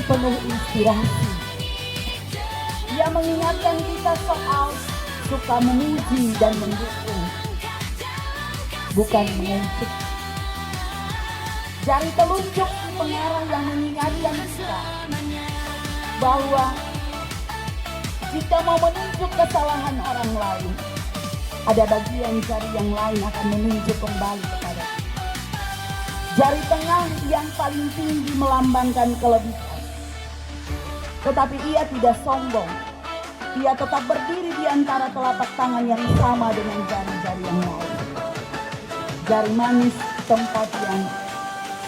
penuh inspirasi. Ia mengingatkan kita soal suka memuji dan mendukung, bukan mengutuk. Jari telunjuk si pengarang yang mengingatkan kita bahwa jika mau menunjuk kesalahan orang lain, ada bagian jari yang lain akan menunjuk kembali kepada kita. Jari tengah yang paling tinggi melambangkan kelebihan, tetapi ia tidak sombong. Ia tetap berdiri di antara telapak tangan yang sama dengan jari-jari yang lain. Jari manis, tempat yang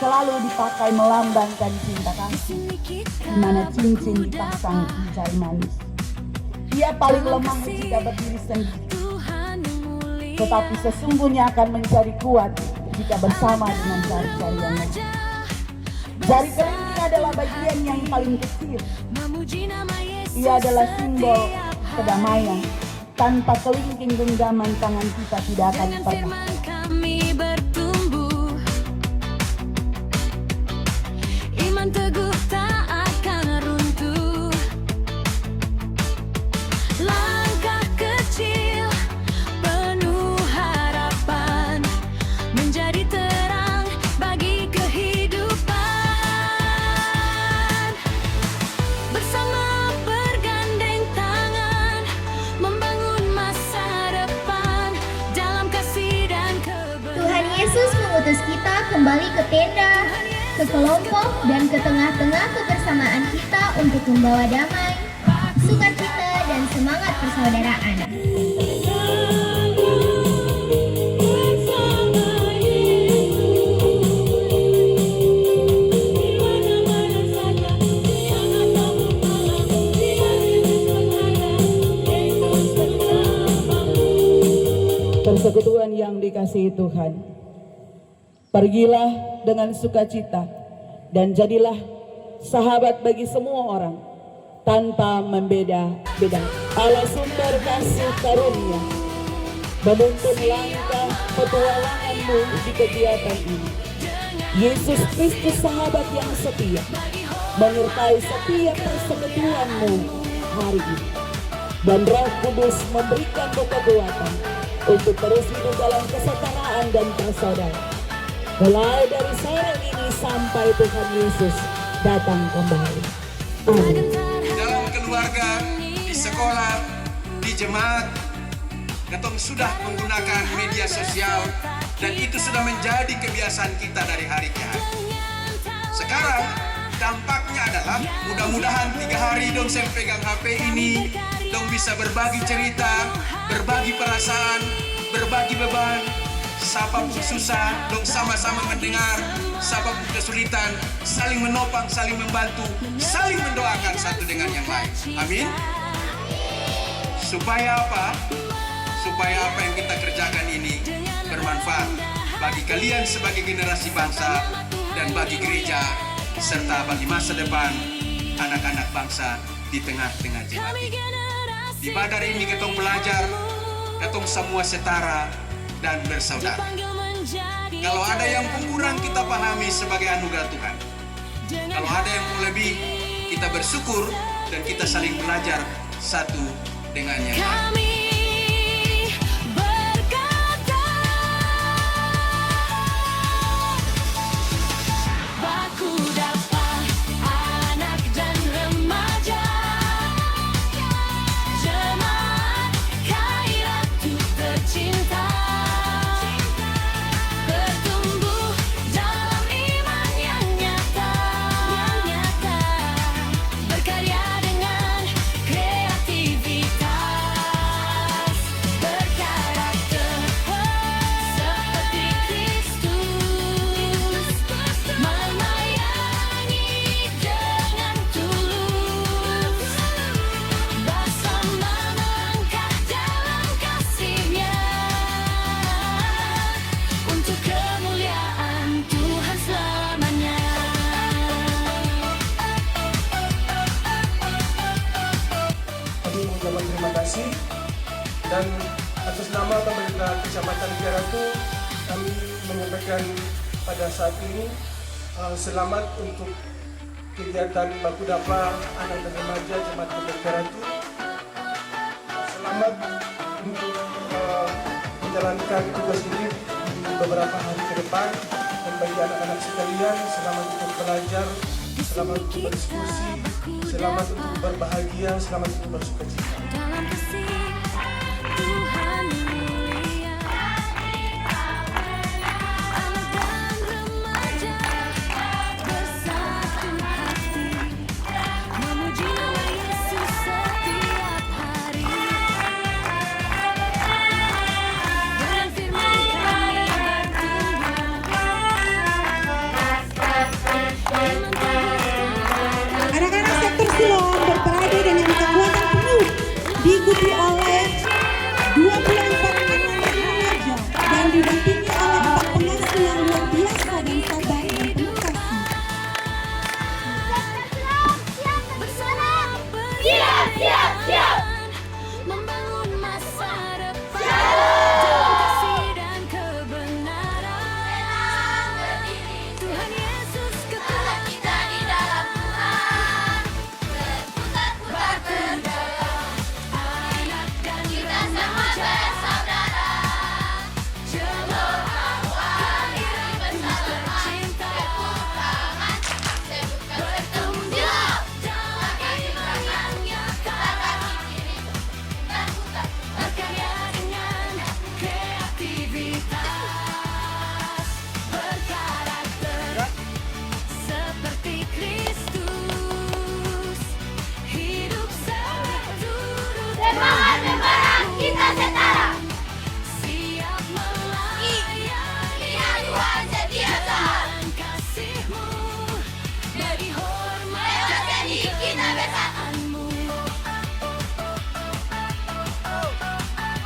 selalu dipakai melambangkan cinta kasih, di mana cincin dipasang di jari manis. Ia paling lemah jika berdiri sendiri, tetapi sesungguhnya akan menjadi kuat jika bersama dengan jari-jari yang lain. Jari kelingking adalah bagian yang paling kecil. Ia adalah simbol kedamaian. Tanpa kelingking genggaman tangan kita tidak akan pernah. Kami bertumbuh, iman teguh tak akan runtuh. Langkah kecil penuh harapan, menjadi terang bagi kehidupan. Bersama bergandeng tangan, membangun masa depan dalam kasih dan kebenaran. Tuhan Yesus mengutus kita kembali ke tenda, ke kelompok, dan ke tengah-tengah kebersamaan kita untuk membawa damai, sukacita, dan semangat persaudaraan. Persekutuan yang dikasihi Tuhan, pergilah dengan sukacita dan jadilah sahabat bagi semua orang tanpa membeda-beda. Allah sumber kasih karunia menuntun langkah petualanganmu di kegiatan ini. Yesus Kristus sahabat yang setia menyertai setiap persekutuanmu hari ini, dan Roh Kudus memberikan kekuatan untuk terus hidup dalam kesetaraan dan persaudaraan, mulai dari sore ini sampai Tuhan Yesus datang kembali. Amin. Dalam keluarga, di sekolah, di jemaat, ketong sudah menggunakan media sosial, dan itu sudah menjadi kebiasaan kita dari hari ke hari. Sekarang dampaknya adalah mudah-mudahan 3 hari dong saya pegang HP ini, dong bisa berbagi cerita, berbagi perasaan, berbagi beban. Siapa pun susah, dong sama-sama mendengar. Siapa pun kesulitan, saling menopang, saling membantu, saling mendoakan satu dengan yang lain. Amin. Supaya apa? Supaya apa yang kita kerjakan ini bermanfaat bagi kalian sebagai generasi bangsa dan bagi gereja, serta bagi masa depan anak-anak bangsa di tengah-tengah jemaat ini. Di Badar ini ketong belajar, ketong semua setara dan bersaudara. Kalau ada yang kurang kita pahami sebagai anugerah Tuhan. Kalau ada yang lebih, kita bersyukur dan kita saling belajar satu dengan yang lain. Terima kasih, dan atas nama pemerintah Kecamatan Kiaratu kami menyampaikan pada saat ini selamat untuk kegiatan Baku Dapa anak dan remaja Jemaat Kebenaran itu. Selamat untuk menjalankan tugas ini di beberapa hari ke depan, dan bagi anak-anak sekalian selamat untuk belajar, selamat untuk berdiskusi, selamat untuk berbahagia, selamat untuk bersukacita. dalam kasih Tuhan mulia. Anak dan remaja bersatu hati memuji nama Yesus setiap hari. Dengan firman kami Anak-anak sektor Siloam berparade dengan kekuatan penuh, diikuti oleh 24 anak remaja dan didampingi oleh 4 pengasuh yang luar biasa dan sabar dan penuh kasih. siap membangun masa depan dalam kasih dan kebenaran. Tuhan Yesus ketua kita di dalam Tuhan, berputar-putar berdalam anak dan kita sama bersaudara. Jemaat kami tercinta, bertumbuh dalam iman yang nyata, berkarya dengan kreativitas, berkarakter seperti Kristus, hidup seturut Semangat kita setara. siap melayani Tuhan setiasa. dengan kasih-Mu, beri hormat dan Jadi kita kemuliaan-Mu.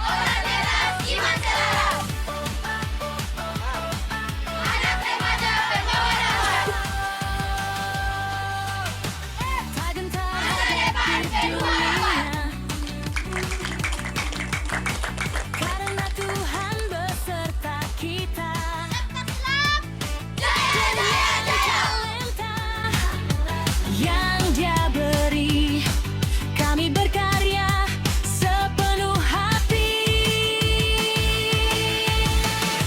Orang deras iman selera. Anak remaja pembawa damai. Tak gentar Masa depan penuh harapan. karena Tuhan beserta kita. Jaya, jaya, jaya. Talenta yang Dia beri, kami berkarya sepenuh hati,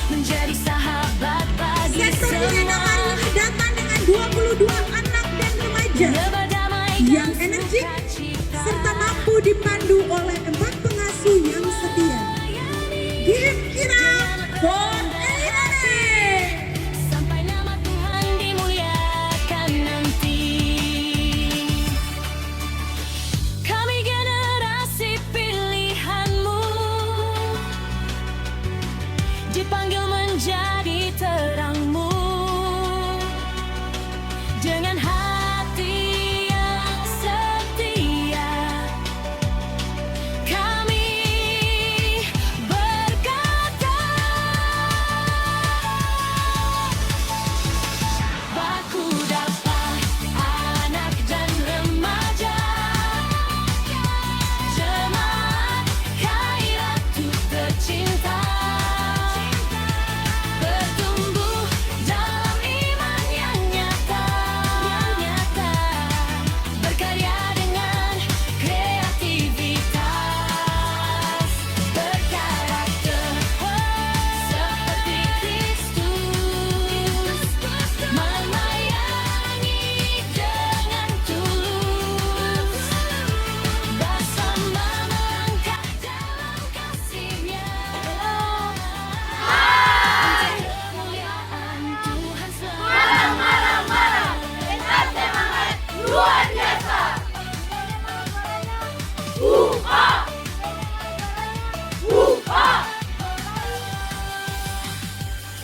menjadi sahabat bagi Sektor Diana semua. hari ini datang dengan 22 anak dan remaja Berdamaikan yang energik sukacita. serta mampu dipandu oleh 4 pengasuh yang setia. Give it up for Elidane! Sampai nama Tuhan dimuliakan nanti. Kami generasi pilihan-Mu, dipanggil menjadi terang-Mu, dengan hati yang setia. Kami berkata, Baku Dapa anak dan remaja, jemaat Khairatu tercinta, bertumbuh dalam iman yang nyata, berkarya dengan kreativitas, berkarakter seperti Kristus, melayani dengan tulus, bersama melangkah dalam kasih-Nya, untuk kemuliaan Tuhan semata. Marah. Tetap semangat. Luar biasa.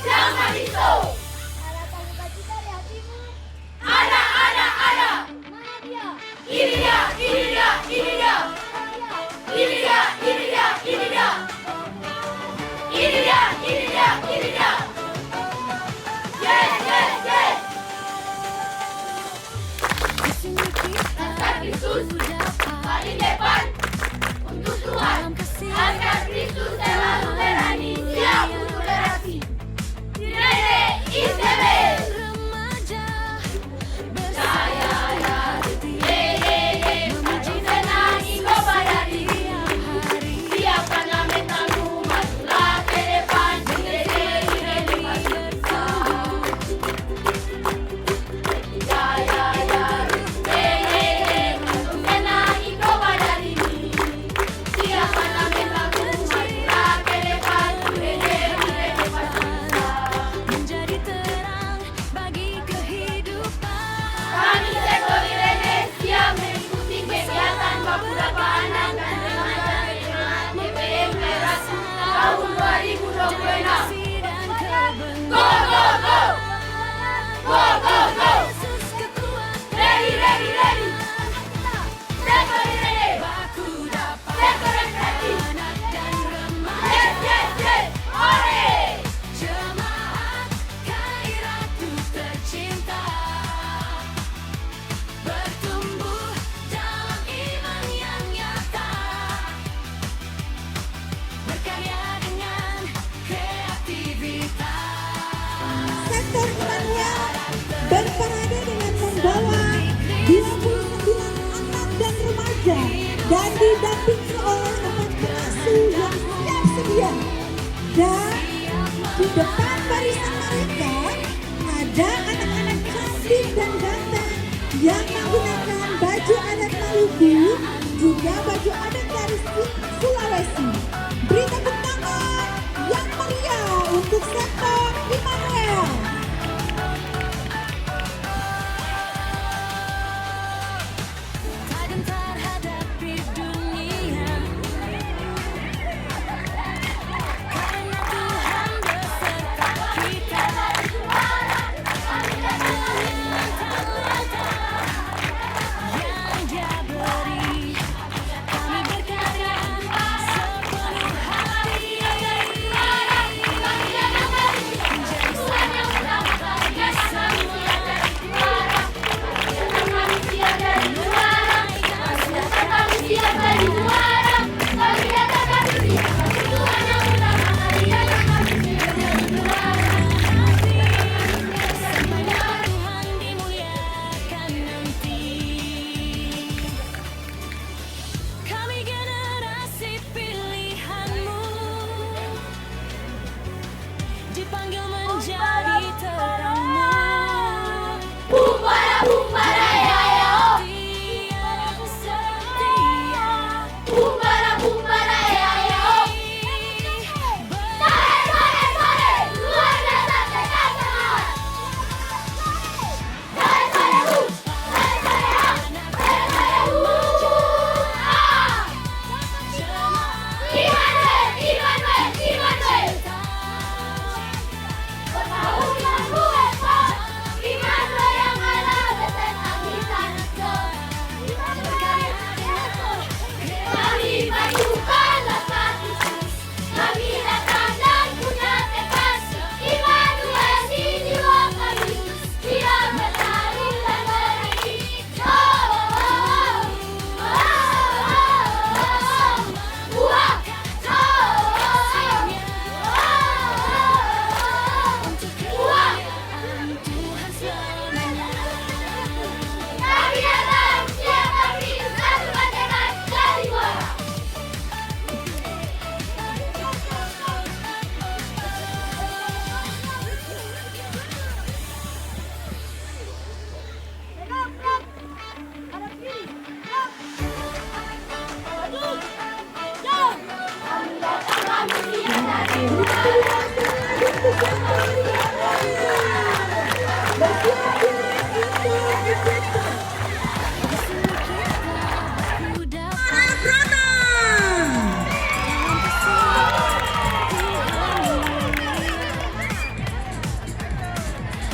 Jangan risau. Ada. Mana dia? Ini dia. Ini dia. Ini dia. Ini dia. Ini dia. Ini dia. Ini dia. Ini dia. Ini dia. Yes, yes, yes. Di sini kita Anak Kristus paling depan untuk Tuhan. dalam kasih Anak Kristus selalu berani siap untuk beraksi. Rene ITB. remaja Jaya, depan barisan mereka ada anak-anak cantik dan ganteng yang menggunakan baju adat Maluku, juga baju adat dari Sulawesi. Beri tepuk tangan yang meriah untuk Sektor Immanuel. Tak gentar hadapi dunia, karena Tuhan beserta kita. Yang Dia beri, kami berkarya sepenuh hati. Menjadi Tuhan yang utama bagi semua. Manusia dari luar, manusia dari luar, kami datang kami Tuhan yang utama kami datang manusia dari luar. Semuanya Tuhan dimuliakan nanti. Kami generasi pilihan-Mu, dipanggil menjadi terang-Mu. Bumbara bumbara ya ya oh, tiada setia. Bumbara bumbara ya ya oh, sore sore sore luar biasa tekan. Sore sore sore Immanuel. Immanuel yang ada beserta kita. Kami majukanlah satu, kami datang dan punya tekad. Immanuel di jiwa kami, Dia bertarung dan berani. Oh, oh, oh, oh, oh, oh, wah, oh, oh, oh, wah. Kami datang, siap kami, satu bagian dari dua. Kami datang, kami siap dari dua.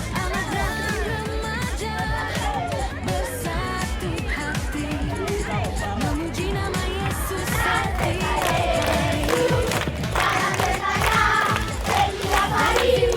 Anak dan remaja bersatu hati, memuji nama Yesus setiap hari. Setiap hari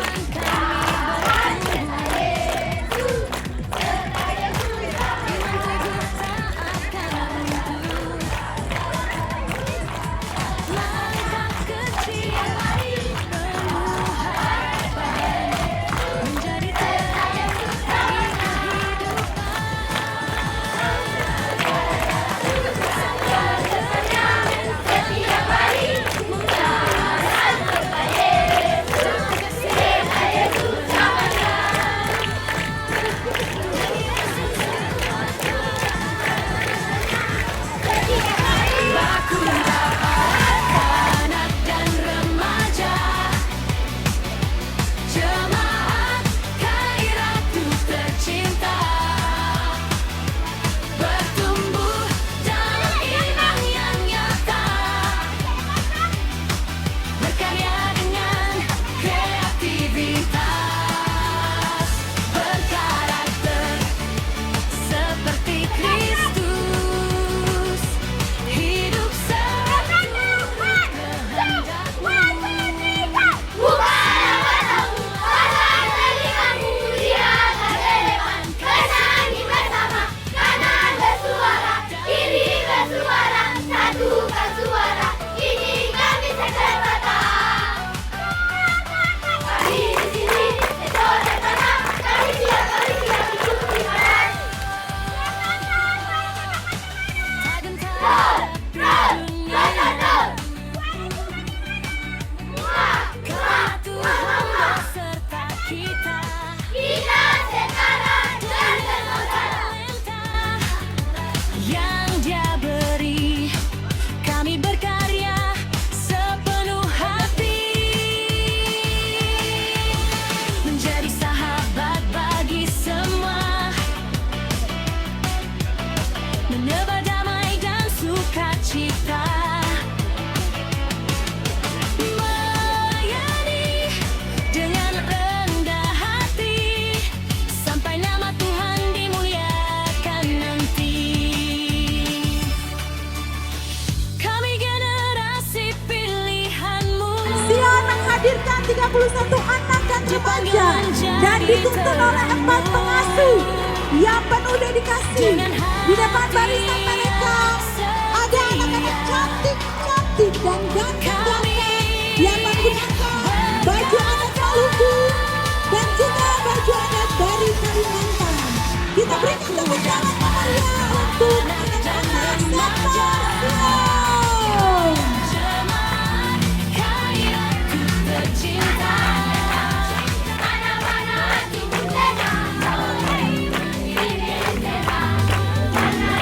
31 anak dan remaja dan dituntun oleh 4 pengasuh yang penuh dedikasi. Di depan barisan mereka ada anak-anak cantik-cantik dan ganteng-ganteng yang menggunakan baju adat Maluku dan juga baju adat dari Kalimantan. Kita berikan tepuk tangan meriah untuk anak-anak Semarang. Mana-mana hatimu tenang, oh hey, ini tenang. Mana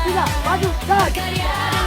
3, maju, dan